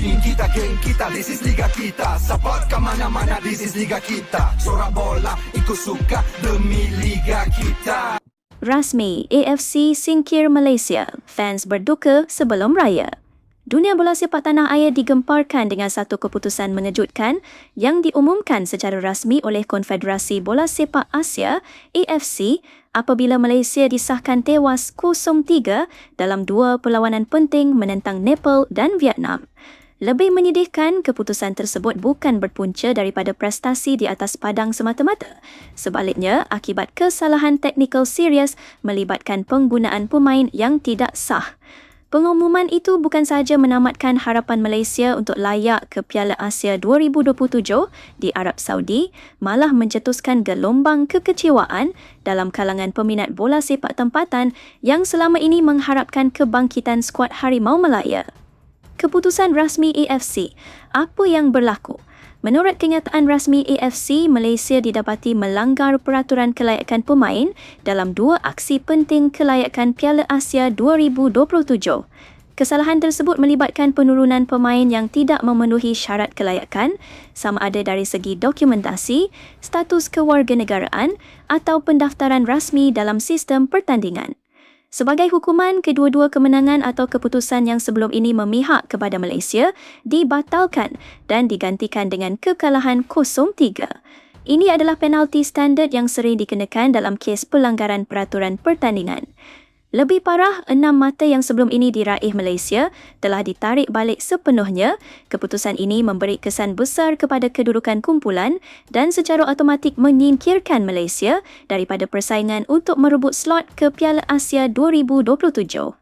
team kita, geng kita, this is liga kita. Support ke mana-mana, this is liga kita. Sorak bola, ikut suka demi liga kita. Rasmi, AFC singkir Malaysia. Fans berduka sebelum raya. Dunia bola sepak tanah air digemparkan dengan satu keputusan mengejutkan yang diumumkan secara rasmi oleh Konfederasi Bola Sepak Asia, AFC, apabila Malaysia disahkan tewas 0-3 dalam dua perlawanan penting menentang Nepal dan Vietnam. Lebih menyedihkan, keputusan tersebut bukan berpunca daripada prestasi di atas padang semata-mata. Sebaliknya, akibat kesalahan teknikal serius melibatkan penggunaan pemain yang tidak sah. Pengumuman itu bukan sahaja menamatkan harapan Malaysia untuk layak ke Piala Asia 2027 di Arab Saudi, malah mencetuskan gelombang kekecewaan dalam kalangan peminat bola sepak tempatan yang selama ini mengharapkan kebangkitan skuad Harimau Malaya. Keputusan rasmi AFC, apa yang berlaku? Menurut kenyataan rasmi AFC, Malaysia didapati melanggar peraturan kelayakan pemain dalam dua aksi penting kelayakan Piala Asia 2027. Kesalahan tersebut melibatkan penurunan pemain yang tidak memenuhi syarat kelayakan, sama ada dari segi dokumentasi, status kewarganegaraan atau pendaftaran rasmi dalam sistem pertandingan. Sebagai hukuman, kedua-dua kemenangan atau keputusan yang sebelum ini memihak kepada Malaysia dibatalkan dan digantikan dengan kekalahan 0-3. Ini adalah penalti standard yang sering dikenakan dalam kes pelanggaran peraturan pertandingan. Lebih parah, 6 mata yang sebelum ini diraih Malaysia telah ditarik balik sepenuhnya. Keputusan ini memberi kesan besar kepada kedudukan kumpulan dan secara automatik menyingkirkan Malaysia daripada persaingan untuk merebut slot ke Piala Asia 2027.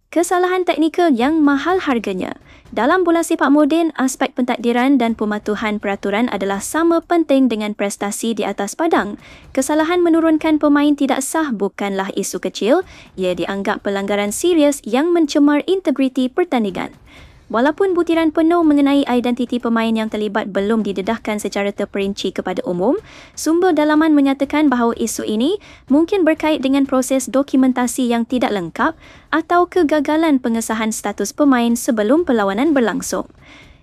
Kesalahan teknikal yang mahal harganya. Dalam bola sepak moden, aspek pentakdiran dan pematuhan peraturan adalah sama penting dengan prestasi di atas padang. Kesalahan menurunkan pemain tidak sah bukanlah isu kecil, ia dianggap pelanggaran serius yang mencemar integriti pertandingan. Walaupun butiran penuh mengenai identiti pemain yang terlibat belum didedahkan secara terperinci kepada umum, sumber dalaman menyatakan bahawa isu ini mungkin berkait dengan proses dokumentasi yang tidak lengkap atau kegagalan pengesahan status pemain sebelum perlawanan berlangsung.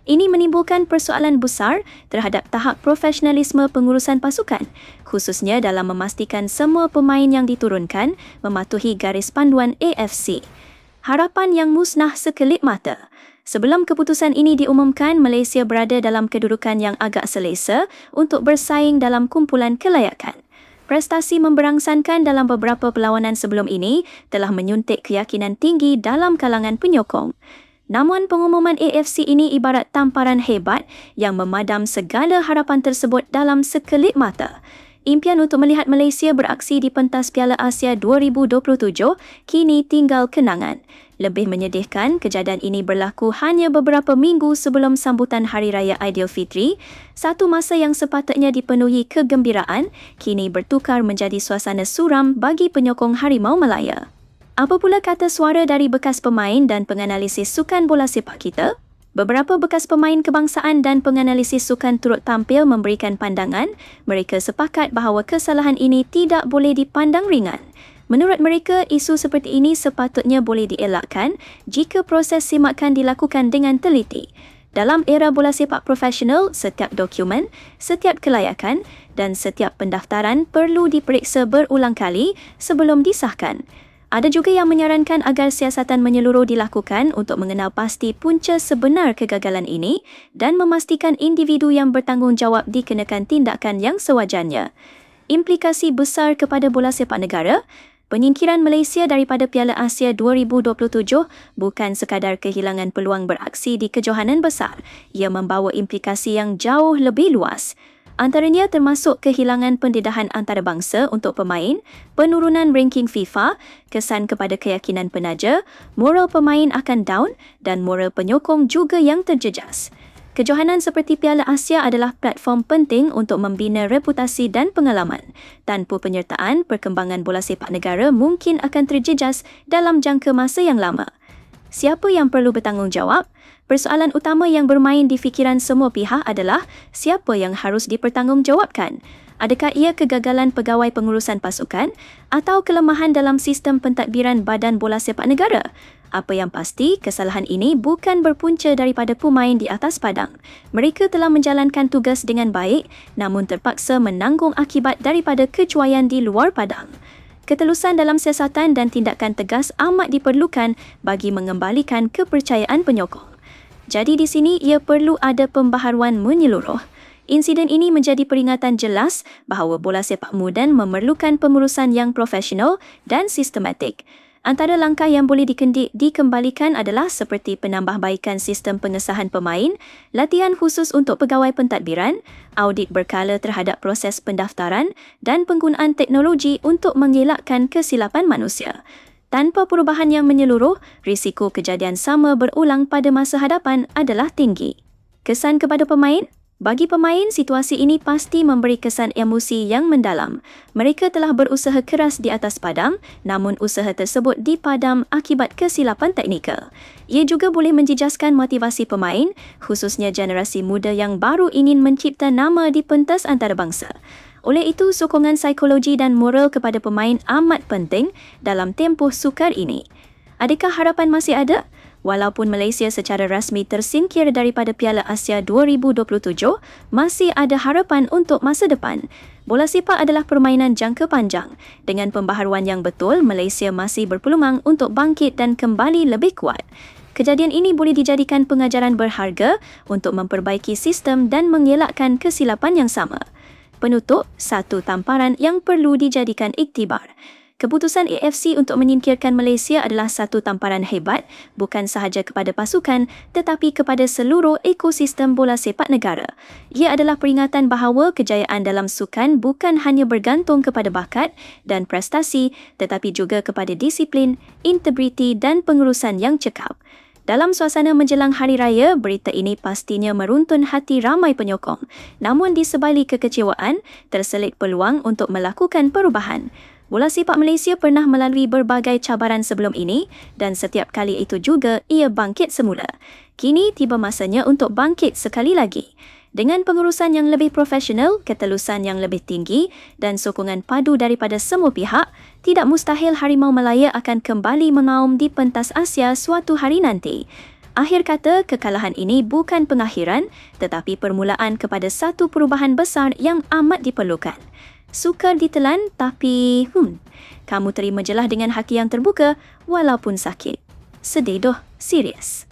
Ini menimbulkan persoalan besar terhadap tahap profesionalisme pengurusan pasukan, khususnya dalam memastikan semua pemain yang diturunkan mematuhi garis panduan AFC. Harapan yang musnah sekelip mata. Sebelum keputusan ini diumumkan, Malaysia berada dalam kedudukan yang agak selesa untuk bersaing dalam kumpulan kelayakan. Prestasi memberangsankan dalam beberapa perlawanan sebelum ini telah menyuntik keyakinan tinggi dalam kalangan penyokong. Namun pengumuman AFC ini ibarat tamparan hebat yang memadam segala harapan tersebut dalam sekelip mata. Impian untuk melihat Malaysia beraksi di pentas Piala Asia 2027 kini tinggal kenangan. Lebih menyedihkan, kejadian ini berlaku hanya beberapa minggu sebelum sambutan Hari Raya Aidilfitri, satu masa yang sepatutnya dipenuhi kegembiraan, kini bertukar menjadi suasana suram bagi penyokong Harimau Malaya. Apa pula kata suara dari bekas pemain dan penganalisis sukan bola sepak kita? Beberapa bekas pemain kebangsaan dan penganalisis sukan turut tampil memberikan pandangan. Mereka sepakat bahawa kesalahan ini tidak boleh dipandang ringan. Menurut mereka, isu seperti ini sepatutnya boleh dielakkan jika proses simakan dilakukan dengan teliti. Dalam era bola sepak profesional, setiap dokumen, setiap kelayakan dan setiap pendaftaran perlu diperiksa berulang kali sebelum disahkan. Ada juga yang menyarankan agar siasatan menyeluruh dilakukan untuk mengenal pasti punca sebenar kegagalan ini dan memastikan individu yang bertanggungjawab dikenakan tindakan yang sewajarnya. Implikasi besar kepada bola sepak negara. Penyingkiran Malaysia daripada Piala Asia 2027 bukan sekadar kehilangan peluang beraksi di kejohanan besar. Ia membawa implikasi yang jauh lebih luas. Antaranya termasuk kehilangan pendedahan antarabangsa untuk pemain, penurunan ranking FIFA, kesan kepada keyakinan penaja, moral pemain akan down dan moral penyokong juga yang terjejas. Kejohanan seperti Piala Asia adalah platform penting untuk membina reputasi dan pengalaman. Tanpa penyertaan, perkembangan bola sepak negara mungkin akan terjejas dalam jangka masa yang lama. Siapa yang perlu bertanggungjawab? Persoalan utama yang bermain di fikiran semua pihak adalah siapa yang harus dipertanggungjawabkan. Adakah ia kegagalan pegawai pengurusan pasukan atau kelemahan dalam sistem pentadbiran Badan Bola Sepak Negara? Apa yang pasti, kesalahan ini bukan berpunca daripada pemain di atas padang. Mereka telah menjalankan tugas dengan baik namun terpaksa menanggung akibat daripada kecuaian di luar padang. Ketelusan dalam siasatan dan tindakan tegas amat diperlukan bagi mengembalikan kepercayaan penyokong. Jadi di sini ia perlu ada pembaharuan menyeluruh. Insiden ini menjadi peringatan jelas bahawa bola sepak moden memerlukan pengurusan yang profesional dan sistematik. Antara langkah yang boleh dikembalikan adalah seperti penambahbaikan sistem pengesahan pemain, latihan khusus untuk pegawai pentadbiran, audit berkala terhadap proses pendaftaran dan penggunaan teknologi untuk mengelakkan kesilapan manusia. Tanpa perubahan yang menyeluruh, risiko kejadian sama berulang pada masa hadapan adalah tinggi. Kesan kepada pemain? Bagi pemain, situasi ini pasti memberi kesan emosi yang mendalam. Mereka telah berusaha keras di atas padang, namun usaha tersebut dipadam akibat kesilapan teknikal. Ia juga boleh menjejaskan motivasi pemain, khususnya generasi muda yang baru ingin mencipta nama di pentas antarabangsa. Oleh itu, sokongan psikologi dan moral kepada pemain amat penting dalam tempoh sukar ini. Adakah harapan masih ada? Walaupun Malaysia secara rasmi tersingkir daripada Piala Asia 2027, masih ada harapan untuk masa depan. Bola sepak adalah permainan jangka panjang. Dengan pembaharuan yang betul, Malaysia masih berpeluang untuk bangkit dan kembali lebih kuat. Kejadian ini boleh dijadikan pengajaran berharga untuk memperbaiki sistem dan mengelakkan kesilapan yang sama. Penutup, satu tamparan yang perlu dijadikan iktibar. Keputusan AFC untuk menyingkirkan Malaysia adalah satu tamparan hebat bukan sahaja kepada pasukan tetapi kepada seluruh ekosistem bola sepak negara. Ia adalah peringatan bahawa kejayaan dalam sukan bukan hanya bergantung kepada bakat dan prestasi tetapi juga kepada disiplin, integriti dan pengurusan yang cekap. Dalam suasana menjelang Hari Raya, berita ini pastinya meruntun hati ramai penyokong. Namun di sebalik kekecewaan, terselit peluang untuk melakukan perubahan. Bola sepak Malaysia pernah melalui berbagai cabaran sebelum ini dan setiap kali itu juga ia bangkit semula. Kini tiba masanya untuk bangkit sekali lagi. Dengan pengurusan yang lebih profesional, ketelusan yang lebih tinggi dan sokongan padu daripada semua pihak, tidak mustahil Harimau Malaya akan kembali mengaum di pentas Asia suatu hari nanti. Akhir kata, kekalahan ini bukan pengakhiran tetapi permulaan kepada satu perubahan besar yang amat diperlukan. Sukar ditelan tapi kamu terima jelah dengan hati yang terbuka walaupun sakit. Sedih doh, serius.